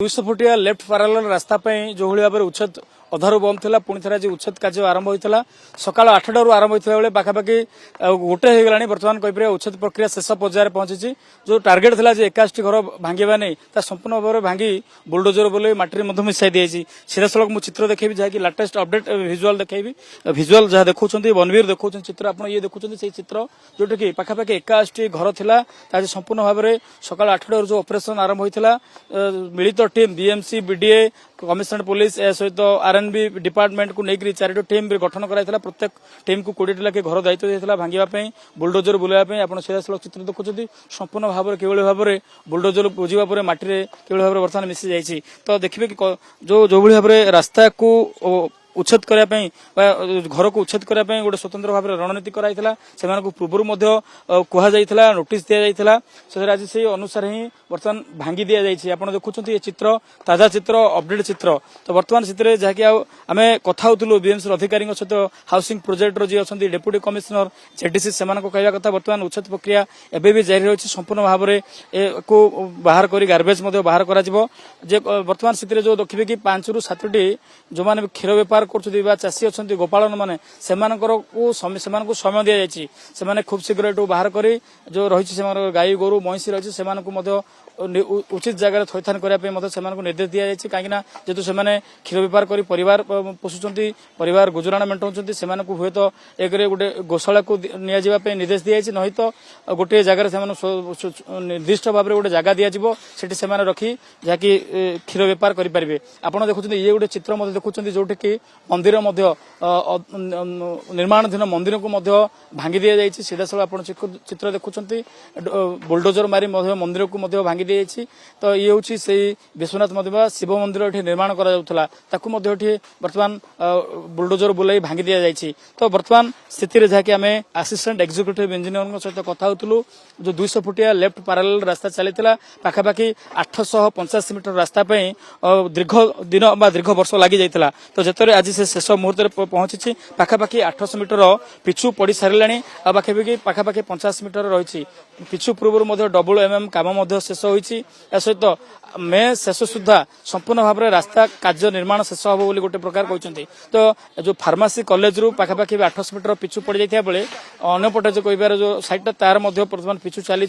200 फुटिया left parallel रास्ता जो भाई भाव में उच्छेद अधारू बंद था पुणी थे आज उच्छेद कार्य आरंभ होता सका 8टारू आरंभ होता बेले पाखापाखि गोटे हो गला बर्तमान कहीपर उच्छेद प्रक्रिया शेष पर्यायर पहुंची जो टार्गेट था 81 घर भांगा नहीं संपूर्ण भाव में भांगी बुलडोजर बोले मटी मिसाई दी सीधासलख मुझे चित्र देखी जहाँकि लाटेस्ट अपडेट भिजुआल देखी भिजुआल जहाँ देखुं बनवीर देखुं चित्र आप ये देखुं से चित्र जोटा कि पाखापाखि 81 घर था आज संपूर्ण भाव में सका 8टारू जो ऑपरेशन आरंभ होता मिलित team BMC BDA commissionerate police सहित आरएनबी डिपार्टमेंट को लेकर 4टी टीम गठन कराइला प्रत्येक टीम को 20 लाख घर दायित्व देता भांगा बुलडोजर बुलाया आप सीधासलख चित्र देखुं संपूर्ण भाव में किभली भाव में बुलडोजर बुझा पर मटी किभली भाव में बर्तमान मिसी जाइए तो देखिए कि जो भाव में रास्ता को उच्छेद करने घर को उच्छेद करने गोटे स्वतंत्र भाव में रणनीति कराइला से पूर्व कहुला नोटिस दि जाता से आज से अनुसार ही बर्तमान भांगी दि जाइए आप देखुं ये चित्र ताजा चित्र अपडेट चित्र तो बर्तमान से जहाँकि आम कथा होलु बीएमसी अधिकारी सहित हाउसिंग प्रोजेक्टर जी अच्छा डेप्यूटी कमिशनर जेडीसी से कहवा कथा बर्तमान उच्छेद प्रक्रिया एवं भी जारी रही संपूर्ण भाव में बाहर कर गार्बेज बाहर कर बर्तमान से जो देखिए कि 5 ରୁ 7ଟି जो मैंने क्षीर बेपार कर चाषी अच्छा गोपालन मैंने को समय दि जाए खूब शीघ्र यू बाहर कर जो रही गाई गोरु महिषी रही उचित जगह थैथान करने निर्देश दि जाए कहीं जेहेतु से क्षीर बेपार कर परिवार पोषुंट परिवार गुजराण मेटाऊँ से हुए तो एक गोटे गोशाला को निजापी निर्देश दि जाए नहीं तो गोटे जगार से निर्दिष्ट भाव में गोटे जगह दिज्व से रखी जहाँकि क्षीर बेपार करेंगे आपड़ देखुं ये गोटे चित्र देखुं जोटि कि मंदिर निर्माणाधीन मंदिर को भांगी दि जाए सीधासल आप चित्र देखुं बुलडोजर मारी मंदिर को भांगी दी जाइए तो ये हूँ से विश्वनाथ मंदिर शिव मंदिर ये निर्माण करा बर्तमान बुलडोजर बुलाई भांगी दि जाइए तो बर्तमान स्थिति में जहाँकि आम असिस्टेंट एक्जिक्यूटिव इंजीनियर सहित कथा होलु जो 200 फुटिया लेफ्ट पैरालाल रास्ता चलता पाखापाखि 885 मीटर रास्ता दीर्घ दिन दीर्घ वर्ष लगी जाता तो जिते आज से शेष मुहूर्त पहुंची पाखापाखि 800 मीटर पिछु पड़ सारे पाखापाखि 50 मीटर रही पिछु पूर्व डबल काम शेष होती सहित मे शेष सुधा संपूर्ण भाव में रास्ता कार्य निर्माण शेष हम बोली गोटे प्रकार कहते तो जो फार्मासी कॉलेज रू पाखापाखि 800 मीटर पिछु पड़ जाता बेले अंपटे जो कह जो साइडटा तार बर्तमान पिछु चली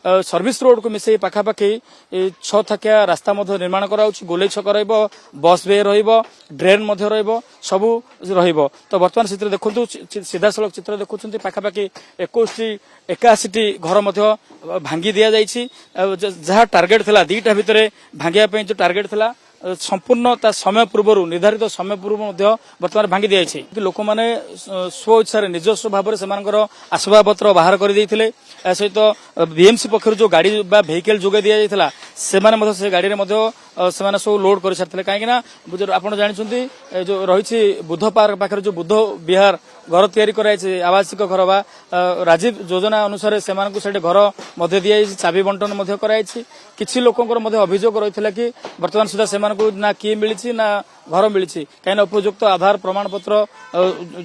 सर्विस रोड को मिसे पाखापाखि 6 थाकिया रास्ता निर्माण कराऊँ गोले छक बस वे ड्रेन सबू तो बर्तमान से देखु सीधासलख चित्र देखुं पाखापाखि 81 घर भांगी दि जाइए जहाँ टार्गेट था 2टा भितर भांगा जो टार्गेट था संपूर्ण समय पूर्व निर्धारित समय पूर्व बर्तमान भांगी दि जाइए लोक मैंने स्व इच्छा निजस्व भाव में आसबाबपत्र बाहर कर सहित बीएमसी पक्षर जो गाड़ी वेहिकल जोगे दि जाता से गाड़ी में सब लोड कर सारी कहीं आप जानते जो रही बुद्ध पार्क पाखे जो बुद्ध विहार घर तैयारी आवासिक घर बा राजीव योजना अनुसार से घर दि चाबी बंटन कराई किसी लोकंर अभियोग रही कि बर्तमान सुधा से ना किए मिली ना घर मिली कहीं उपयुक्त आधार प्रमाण पत्र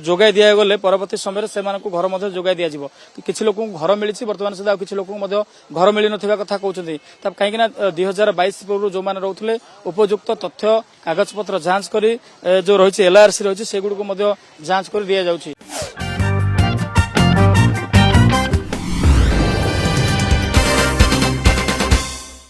जोगाई दिगले परवर्ती समय से घर जोगाई दिज्व किसी लोक घर मिली बर्तमान सुधा किसी लोक घर मिल ना कथा कहते कहीं 2022 पूर्व जो मैंने रोते उपयुक्त तथ्य कागज पत्र जांच कर जो रही एलआरसी रही से गुड़ को जांच कर दि जाउछि।